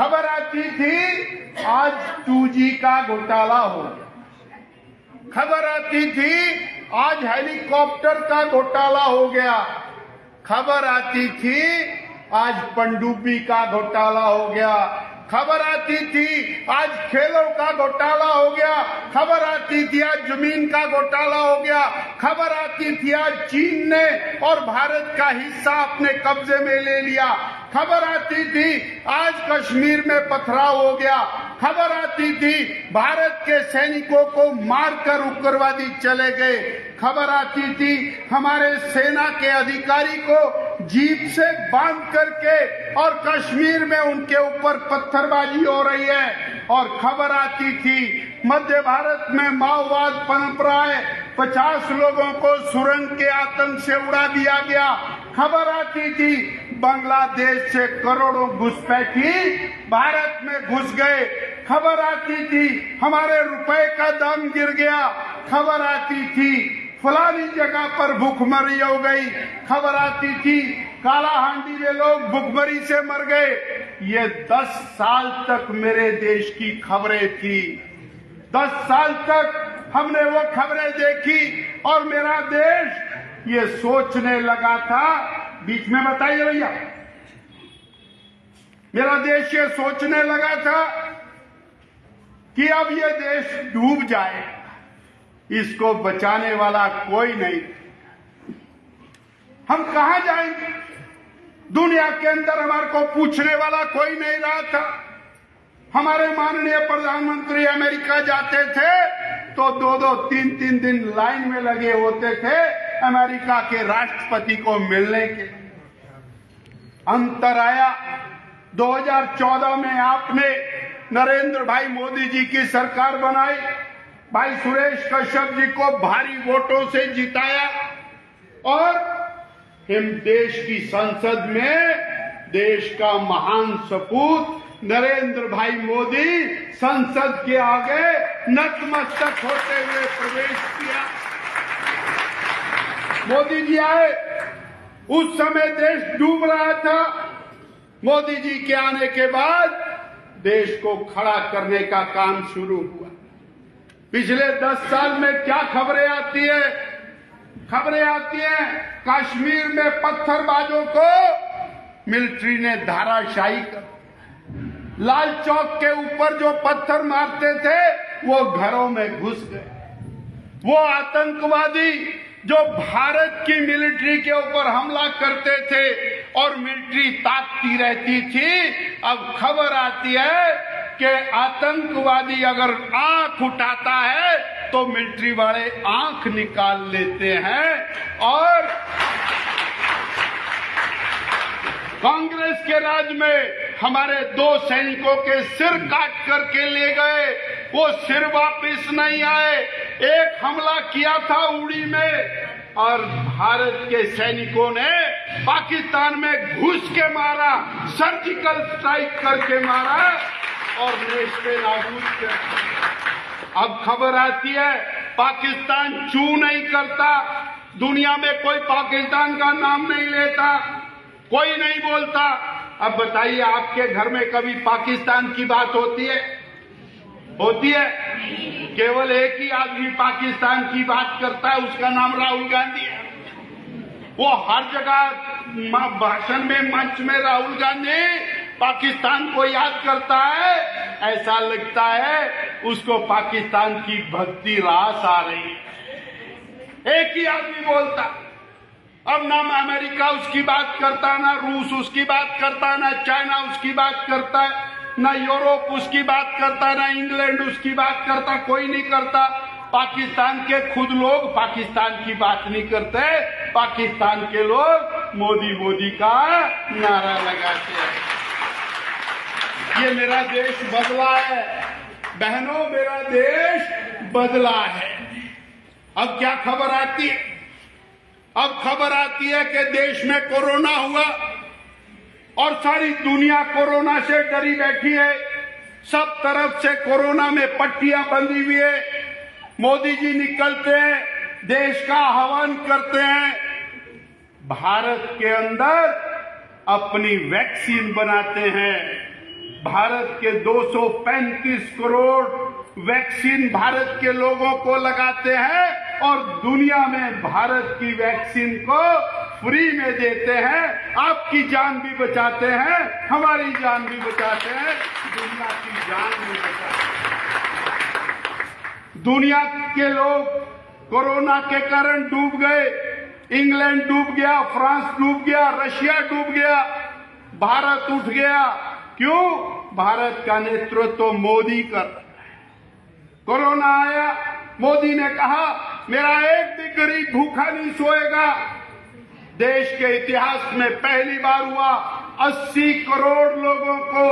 खबर आती थी आज 2G का घोटाला हो गया, खबर आती थी आज हेलीकॉप्टर का घोटाला हो गया, खबर आती थी आज पनडुब्बी का घोटाला हो गया, खबर आती थी आज खेलों का घोटाला हो गया, खबर आती थी आज जमीन का घोटाला हो गया, खबर आती थी आज चीन ने और भारत का हिस्सा अपने कब्जे में ले लिया, खबर आती थी आज कश्मीर में पथराव हो गया, खबर आती थी भारत के सैनिकों को मारकर उग्रवादी चले गए, खबर आती थी हमारे सेना के अधिकारी को जीप से बांध करके और कश्मीर में उनके ऊपर पत्थरबाजी हो रही है, और खबर आती थी मध्य भारत में माओवाद पनप रहा है, 50 लोगों को सुरंग के आतंक से उड़ा दिया गया, खबर आती थी बांग्लादेश से करोड़ों घुसपैठी भारत में घुस गए, खबर आती थी हमारे रुपए का दाम गिर गया, खबर आती थी फलानी जगह पर भूखमरी हो गई, खबर आती थी कालाहांडी में लोग भूखमरी से मर गए। ये 10 साल तक मेरे देश की खबरें थी, 10 साल तक हमने वो खबरें देखी और मेरा देश ये सोचने लगा था, बीच में बताइए भैया, मेरा देश ये सोचने लगा था कि अब ये देश डूब जाए, इसको बचाने वाला कोई नहीं, हम कहां जाएंगे, दुनिया के अंदर हमारे को पूछने वाला कोई नहीं रहा था। हमारे माननीय प्रधानमंत्री अमेरिका जाते थे तो 2-2, 3-3 दिन लाइन में लगे होते थे अमेरिका के राष्ट्रपति को मिलने के। अंतर आया 2014 में आपने नरेंद्र भाई मोदी जी की सरकार बनाई, भाई सुरेश कश्यप जी को भारी वोटों से जिताया और हम देश की संसद में देश का महान सपूत नरेंद्र भाई मोदी संसद के आगे नतमस्तक होते हुए प्रवेश किया। मोदी जी आए, उस समय देश डूब रहा था, मोदी जी के आने के बाद देश को खड़ा करने का काम शुरू हुआ। पिछले 10 साल में क्या खबरें आती है? खबरें आती हैं कश्मीर में पत्थरबाजों को मिलिट्री ने धाराशाही कर, लाल चौक के ऊपर जो पत्थर मारते थे वो घरों में घुस गए, वो आतंकवादी जो भारत की मिलिट्री के ऊपर हमला करते थे और मिलिट्री ताकती रहती थी, अब खबर आती है कि आतंकवादी अगर आंख उठाता है तो मिलिट्री वाले आंख निकाल लेते हैं। और कांग्रेस के राज में हमारे 2 सैनिकों के सिर काट करके ले गए, वो सिर वापस नहीं आए। एक हमला किया था उड़ी में और भारत के सैनिकों ने पाकिस्तान में घुस के मारा, सर्जिकल स्ट्राइक करके मारा और देश पे नाबूद किया। अब खबर आती है पाकिस्तान चू नहीं करता, दुनिया में कोई पाकिस्तान का नाम नहीं लेता, कोई नहीं बोलता। अब बताइए आपके घर में कभी पाकिस्तान की बात होती है? होती है? केवल एक ही आदमी पाकिस्तान की बात करता है, उसका नाम राहुल गांधी है। वो हर जगह भाषण में, मंच में राहुल गांधी पाकिस्तान को याद करता है, ऐसा लगता है उसको पाकिस्तान की भक्ति रास आ रही है। एक ही आदमी बोलता, अब ना अमेरिका उसकी बात करता, ना रूस उसकी बात करता, ना चाइना उसकी बात करता है, ना यूरोप उसकी बात करता, ना इंग्लैंड उसकी बात करता, कोई नहीं करता। पाकिस्तान के खुद लोग पाकिस्तान की बात नहीं करते, पाकिस्तान के लोग मोदी मोदी का नारा लगाते हैं। ये मेरा देश बदला है बहनों, मेरा देश बदला है। अब क्या खबर आती है? अब खबर आती है कि देश में कोरोना हुआ और सारी दुनिया कोरोना से डरी बैठी है, सब तरफ से कोरोना में पट्टियां बंधी हुई है। मोदी जी निकलते हैं, देश का आह्वान करते हैं, भारत के अंदर अपनी वैक्सीन बनाते हैं, भारत के 235 करोड़ वैक्सीन भारत के लोगों को लगाते हैं और दुनिया में भारत की वैक्सीन को फ्री में देते हैं। आपकी जान भी बचाते हैं, हमारी जान भी बचाते हैं, दुनिया की जान भी बचाते हैं। दुनिया के लोग कोरोना के कारण डूब गए, इंग्लैंड डूब गया, फ्रांस डूब गया, रशिया डूब गया, भारत उठ गया। क्यों? भारत का नेतृत्व मोदी कर। कोरोना आया, मोदी ने कहा मेरा एक भी गरीब भूखा नहीं सोएगा। देश के इतिहास में पहली बार हुआ 80 करोड़ लोगों को,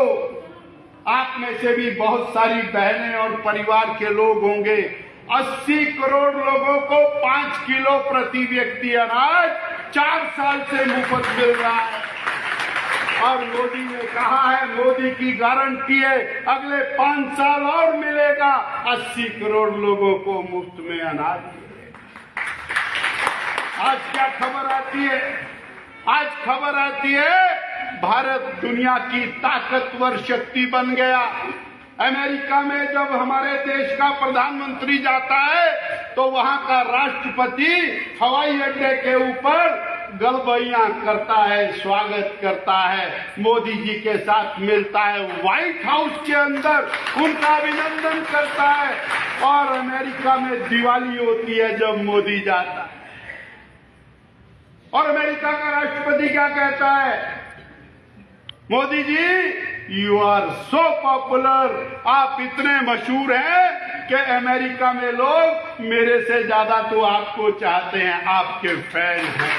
आप में से भी बहुत सारी बहनें और परिवार के लोग होंगे, 80 करोड़ लोगों को 5 किलो प्रति व्यक्ति अनाज 4 साल से मुफ्त मिल रहा है। और मोदी ने कहा है, मोदी की गारंटी है, अगले 5 साल और मिलेगा, 80 करोड़ लोगों को मुफ्त में अनाज मिलेगा। आज क्या खबर आती है? आज खबर आती है भारत दुनिया की ताकतवर शक्ति बन गया। अमेरिका में जब हमारे देश का प्रधानमंत्री जाता है तो वहां का राष्ट्रपति हवाई अड्डे के ऊपर गलबैयां करता है, स्वागत करता है, मोदी जी के साथ मिलता है, व्हाइट हाउस के अंदर उनका अभिनंदन करता है। और अमेरिका में दिवाली होती है जब मोदी जाता है। और अमेरिका का राष्ट्रपति क्या कहता है? Modi ji you are so popular, आप इतने मशहूर हैं कि अमेरिका में लोग मेरे से ज्यादा तो आपको चाहते हैं, आपके फैन हैं।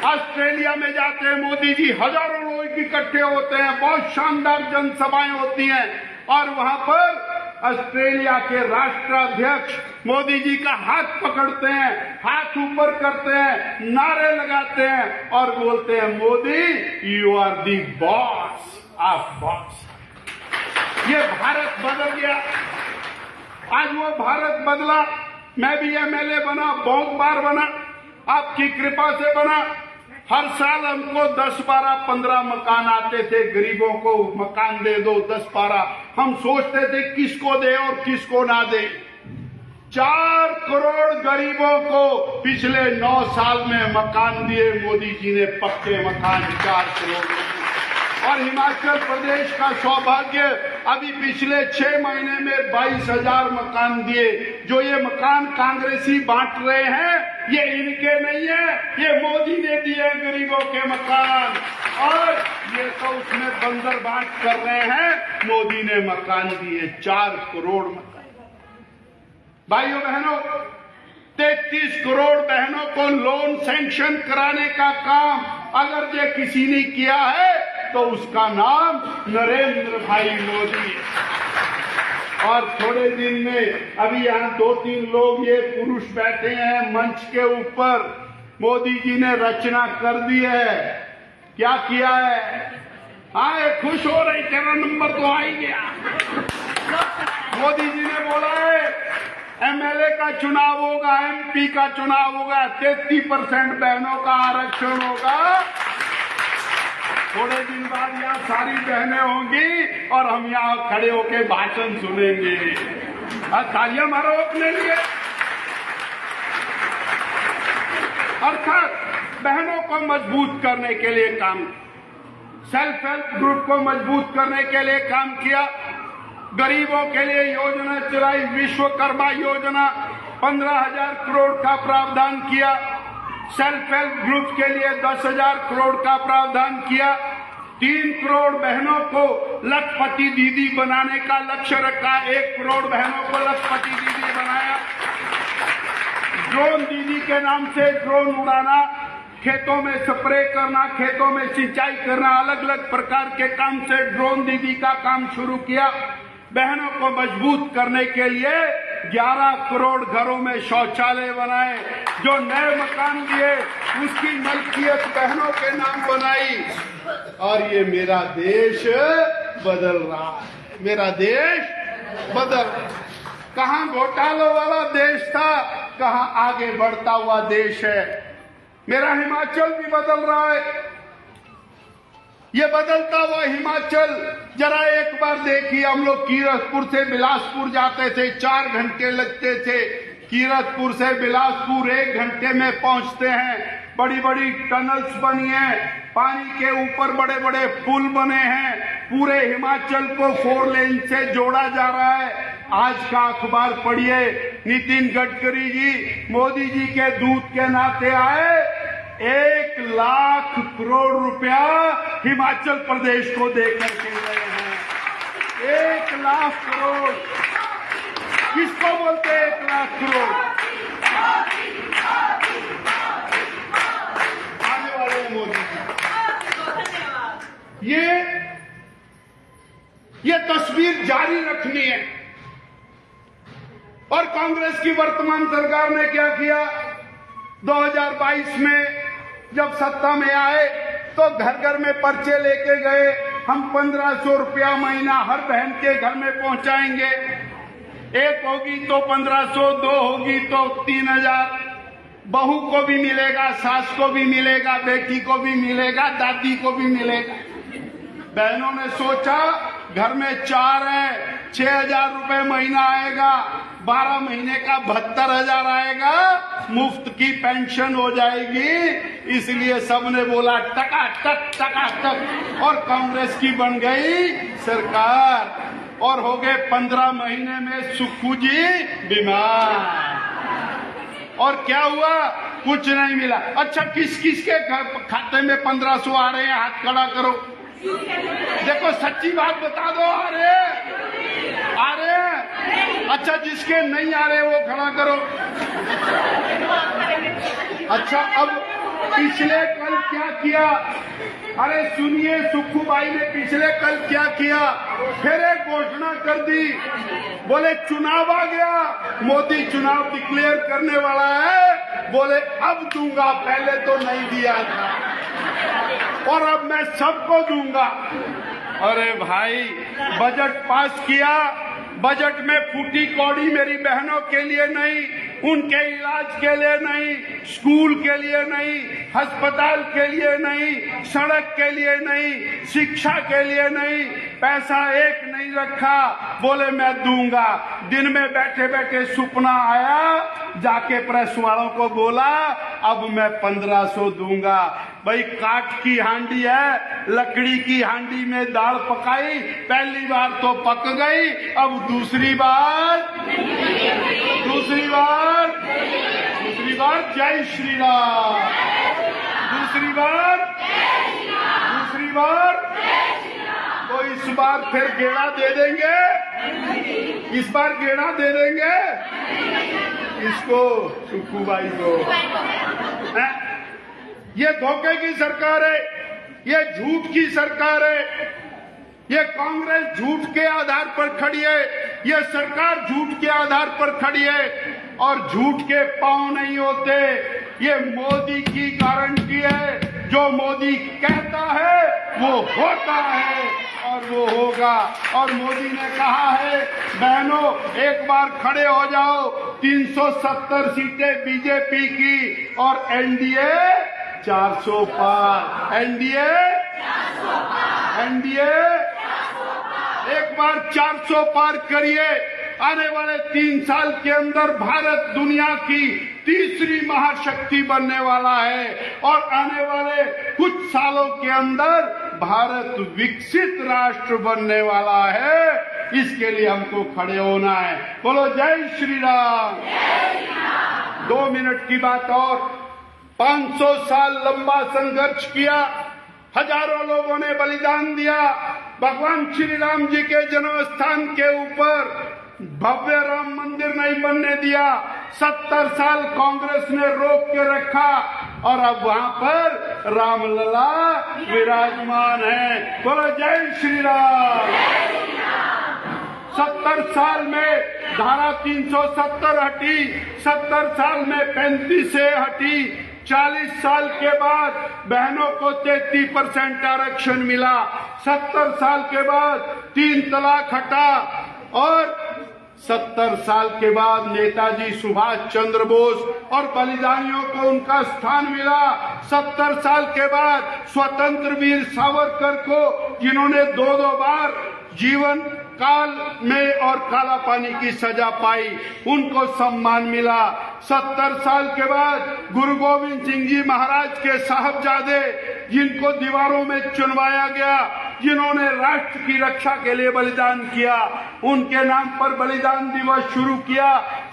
ऑस्ट्रेलिया में जाते हैं मोदी जी, हजारों लोग इकट्ठे होते हैं, बहुत शानदार जनसभाएं होती हैं और वहां पर ऑस्ट्रेलिया के राष्ट्राध्यक्ष मोदी जी का हाथ पकड़ते हैं, हाथ ऊपर करते हैं, नारे लगाते हैं और बोलते हैं Modi you are the boss, आप बॉस। ये भारत बदल गया। आज वो भारत बदला। मैं भी एमएलए बना, बहुत बार बना, आपकी कृपा से बना। हर साल हमको 10, 12, 15 मकान आते थे, गरीबों को मकान दे दो 10, 12। हम सोचते थे किसको दे और किसको ना दे। 4 करोड़ गरीबों को पिछले 9 साल में मकान दिए मोदी जी ने, पक्के मकान 4 करोड़। और हिमाचल प्रदेश का सौभाग्य, अभी पिछले 6 महीने में 22,000 मकान दिए। जो ये मकान कांग्रेसी बांट रहे हैं ये इनके नहीं है, ये मोदी ने दिए गरीबों के मकान। और ये तो उसमें बंदर बांट कर रहे हैं, मोदी ने मकान दिए 4 करोड़ मकान। भाइयों बहनों, 33 करोड़ बहनों को लोन सैंक्शन कराने का काम अगर ये किसी ने किया है तो उसका नाम नरेंद्र भाई मोदी है। और थोड़े दिन में अभी यहाँ 2-3 लोग ये पुरुष बैठे हैं मंच के ऊपर, मोदी जी ने रचना कर दी है। क्या किया है? हाँ, ये खुश हो रही, तेरा नंबर तो आ ही गया। मोदी जी ने बोला है एमएलए का चुनाव होगा, एमपी का चुनाव होगा, 33% बहनों का आरक्षण होगा। थोड़े दिन बाद यहाँ सारी बहनें होंगी और हम यहाँ खड़े होकर भाषण सुनेंगे। तालियां मारो अपने लिए। अर्थात बहनों को मजबूत करने के लिए काम, सेल्फ हेल्प ग्रुप को मजबूत करने के लिए काम किया। गरीबों के लिए योजना चलाई, विश्वकर्मा योजना, 15,000 करोड़ का प्रावधान किया। सेल्फ हेल्प ग्रुप के लिए 10,000 करोड़ का प्रावधान किया। 3 करोड़ बहनों को लखपति दीदी बनाने का लक्ष्य रखा। 1 करोड़ बहनों को लखपति दीदी बनाया। ड्रोन दीदी के नाम से ड्रोन उड़ाना, खेतों में स्प्रे करना, खेतों में सिंचाई करना, अलग अलग प्रकार के काम से ड्रोन दीदी का काम शुरू किया। बहनों को मजबूत करने के लिए 11 करोड़ घरों में शौचालय बनाए। जो नए मकान दिए उसकी मलकियत बहनों के नाम बनाई। और ये मेरा देश बदल रहा है, मेरा देश बदल। कहाँ घोटालों वाला देश था, कहाँ आगे बढ़ता हुआ देश है। मेरा हिमाचल भी बदल रहा है। ये बदलता हुआ हिमाचल जरा एक बार देखिए। हम लोग कीरतपुर से बिलासपुर जाते थे, 4 घंटे लगते थे। कीरतपुर से बिलासपुर 1 घंटे में पहुंचते हैं। बड़ी बड़ी टनल्स बनी हैं, पानी के ऊपर बड़े बड़े पुल बने हैं, पूरे हिमाचल को 4 लेन से जोड़ा जा रहा है। आज का अखबार पढ़िए, नितिन गडकरी जी मोदी जी के दूत के नाते आए, 1 लाख करोड़ रुपया हिमाचल प्रदेश को देकर के गए हैं। 1 लाख करोड़ किसको बोलते हैं? 1 लाख करोड़ आने वाले मोदी जी। ये तस्वीर जारी रखनी है। और कांग्रेस की वर्तमान सरकार ने क्या किया? 2022 में जब सत्ता में आए तो घर घर में पर्चे लेके गए, हम 1500 रुपया महीना हर बहन के घर में पहुंचाएंगे। 1 होगी तो 1500, 2 होगी तो 3000। बहू को भी मिलेगा, सास को भी मिलेगा, बेटी को भी मिलेगा, दादी को भी मिलेगा। बहनों ने सोचा घर में 4 है, 6000 रुपए महीना आएगा, 12 महीने का 72,000 आएगा, मुफ्त की पेंशन हो जाएगी। इसलिए सबने बोला टकाटक टकाटक, और कांग्रेस की बन गई सरकार। और हो गए 15 महीने में सुक्खू जी बीमार। और क्या हुआ? कुछ नहीं मिला। अच्छा, किस किस के खाते में 1500 आ रहे हैं? हाथ खड़ा करो। देखो, सच्ची बात बता दो। आ रहे? अच्छा, जिसके नहीं आ रहे वो खड़ा करो। अच्छा, अब पिछले कल क्या किया? अरे सुनिए, सुक्खू भाई ने पिछले कल क्या किया? फिर एक घोषणा कर दी, बोले चुनाव आ गया, मोदी चुनाव डिक्लेयर करने वाला है। बोले अब दूंगा, पहले तो नहीं दिया था और अब मैं सबको दूंगा। अरे भाई, बजट पास किया, बजट में फूटी कौड़ी मेरी बहनों के लिए नहीं, उनके इलाज के लिए नहीं, स्कूल के लिए नहीं, अस्पताल के लिए नहीं, सड़क के लिए नहीं, शिक्षा के लिए नहीं, पैसा एक नहीं रखा। बोले मैं दूंगा। दिन में बैठे बैठे सपना आया, जाके प्रेस वालों को बोला अब मैं 1500 दूंगा। भाई, काठ की हांडी है, लकड़ी की हांडी में दाल पकाई, पहली बार तो पक गई, अब दूसरी बार जय श्री राम, दूसरी बार तो इस बार फिर गेड़ा दे देंगे। इस बार गेड़ा दे देंगे इसको, सुक्खू भाई को। ये धोखे की सरकार है, ये झूठ की सरकार है, ये कांग्रेस झूठ के आधार पर खड़ी है, ये सरकार झूठ के आधार पर खड़ी है। और झूठ के पांव नहीं होते, ये मोदी की गारंटी है। जो मोदी कहता है वो होता है और वो होगा। और मोदी ने कहा है, बहनों एक बार खड़े हो जाओ, 370 सीटें बीजेपी की और एनडीए 400 पार। एनडीए एक बार 400 पार करिए। आने वाले 3 साल के अंदर भारत दुनिया की तीसरी महाशक्ति बनने वाला है और आने वाले कुछ सालों के अंदर भारत विकसित राष्ट्र बनने वाला है। इसके लिए हमको खड़े होना है। बोलो जय श्री राम। 2 मिनट की बात और। 500 साल लंबा संघर्ष किया, हजारों लोगों ने बलिदान दिया। भगवान श्री राम जी के जन्म स्थान के ऊपर भव्य राम मंदिर नहीं बनने दिया। 70 साल कांग्रेस ने रोक के रखा और अब वहां पर रामलला विराजमान है। बोलो जय श्री राम। 70 साल में धारा 370 हटी, 70 साल में 35 से हटी, 40 साल के बाद बहनों को 33% आरक्षण मिला, 70 साल के बाद 3 तलाक हटा और 70 साल के बाद नेताजी सुभाष चंद्र बोस और बलिदानियों को उनका स्थान मिला। 70 साल के बाद स्वतंत्र वीर सावरकर को, जिन्होंने 2 बार जीवन काल में और काला पानी की सजा पाई, उनको सम्मान मिला। 70 साल के बाद गुरु गोविंद सिंह जी महाराज के साहबजादे, जिनको दीवारों में चुनवाया गया, जिन्होंने राष्ट्र की रक्षा के लिए बलिदान किया, उनके नाम पर बलिदान दिवस शुरू किया।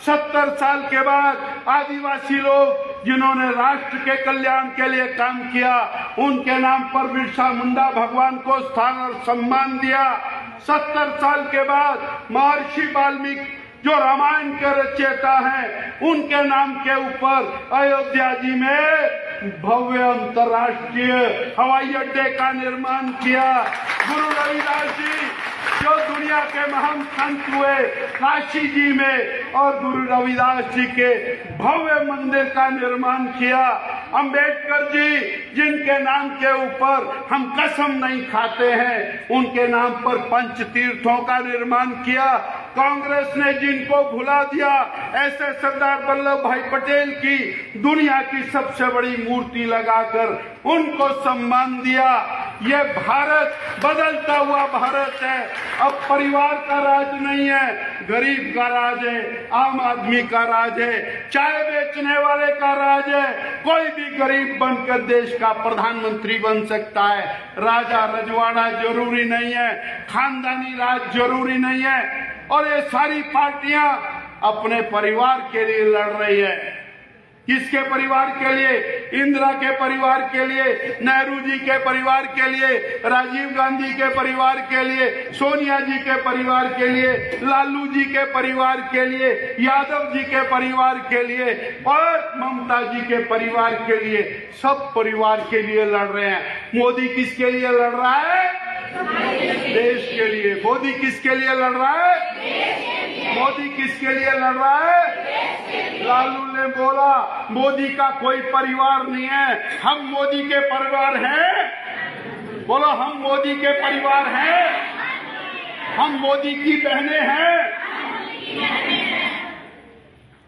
70 साल के बाद आदिवासी लोग, जिन्होंने राष्ट्र के कल्याण के लिए काम किया, उनके नाम पर बिरसा मुंडा भगवान को स्थान और सम्मान दिया। 70 साल के बाद महर्षि वाल्मीकि, जो रामायण के रचयिता हैं, उनके नाम के ऊपर अयोध्या जी में भव्य अंतर्राष्ट्रीय हवाई अड्डे का निर्माण किया। गुरु रविदास जी, जो दुनिया के महान संत हुए, काशी जी में और गुरु रविदास जी के भव्य मंदिर का निर्माण किया। अंबेडकर जी, जिनके नाम के ऊपर हम कसम नहीं खाते हैं, उनके नाम पर पंच तीर्थों का निर्माण किया। कांग्रेस ने जिनको भुला दिया, ऐसे सरदार वल्लभ भाई पटेल की दुनिया की सबसे बड़ी मूर्ति लगाकर उनको सम्मान दिया। ये भारत बदलता हुआ भारत है। अब परिवार का राज नहीं है, गरीब का राज है, आम आदमी का राज है, चाय बेचने वाले का राज है। कोई भी गरीब बनकर देश का प्रधानमंत्री बन सकता है। राजा रजवाड़ा जरूरी नहीं है, खानदानी राज जरूरी नहीं है। और ये सारी पार्टियां अपने परिवार के लिए लड़ रही है। किसके परिवार के लिए? इंदिरा के परिवार के लिए, नेहरू जी के परिवार के लिए, राजीव गांधी के परिवार के लिए, सोनिया जी के परिवार के लिए, लालू जी के परिवार के लिए, यादव जी के परिवार के लिए और ममता जी के परिवार के लिए, सब परिवार के लिए लड़ रहे हैं। मोदी किसके लिए लड़ रहा है? देश के लिए। मोदी किसके लिए लड़ रहा है? मोदी किसके लिए लड़ रहा है? लालू ने बोला मोदी का कोई परिवार नहीं है, हम मोदी के परिवार हैं। बोलो, हम मोदी के परिवार हैं, हम मोदी की बहनें हैं।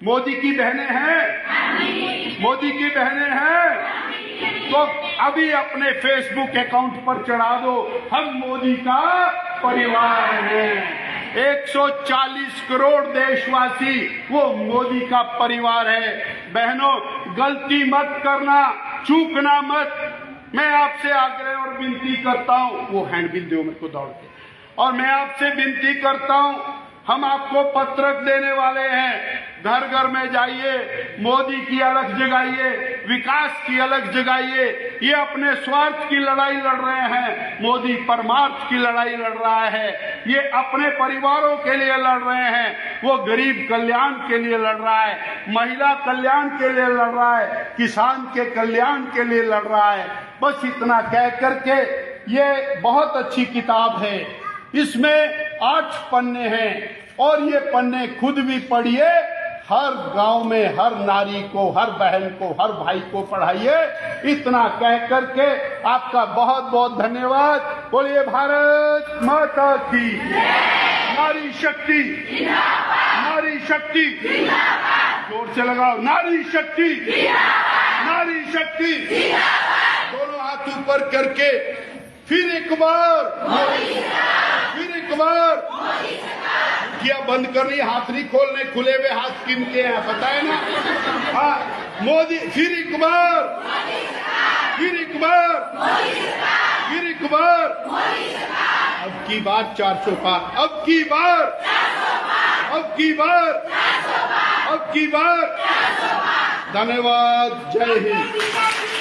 मोदी की बहनें हैं, मोदी की बहनें हैं। तो अभी अपने फेसबुक अकाउंट पर चढ़ा दो, हम मोदी का परिवार हैं। 140 करोड़ देशवासी वो मोदी का परिवार है। बहनों, गलती मत करना, चूकना मत। मैं आपसे आग्रह और विनती करता हूँ, वो हैंडबिल दो मेरे को दौड़ के, और मैं आपसे विनती करता हूँ, हम आपको पत्रक देने वाले हैं। घर घर में जाइए, मोदी की अलग जगाइए, विकास की अलग जगाइए। ये अपने स्वार्थ की लड़ाई लड़ रहे हैं, मोदी परमार्थ की लड़ाई लड़ रहा है। ये अपने परिवारों के लिए लड़ रहे हैं, वो गरीब कल्याण के लिए लड़ रहा है, महिला कल्याण के लिए लड़ रहा है, किसान के कल्याण के लिए लड़ रहा है। बस इतना कह करके, ये बहुत अच्छी किताब है, इसमें 8 पन्ने हैं और ये पन्ने खुद भी पढ़िए। हर गांव में हर नारी को, हर बहन को, हर भाई को पढ़ाइए। इतना कह करके आपका बहुत बहुत धन्यवाद। बोलिए भारत माता की। नारी शक्ति, नारी शक्ति, जोर से लगाओ, नारी शक्ति, नारी शक्ति। दोनों हाथ ऊपर करके फिर एक बार, फिर एक बार। क्या बंद करनी, हाथ नहीं खोलने, खुले हुए हाथ किनके हैं पता है ना? हाँ, मोदी, फिर एक बार, फिर एक बार, फिर एक बार। अब की बार 400 पार, अब की बार, अब की बार, अब की बार। धन्यवाद। जय हिंद।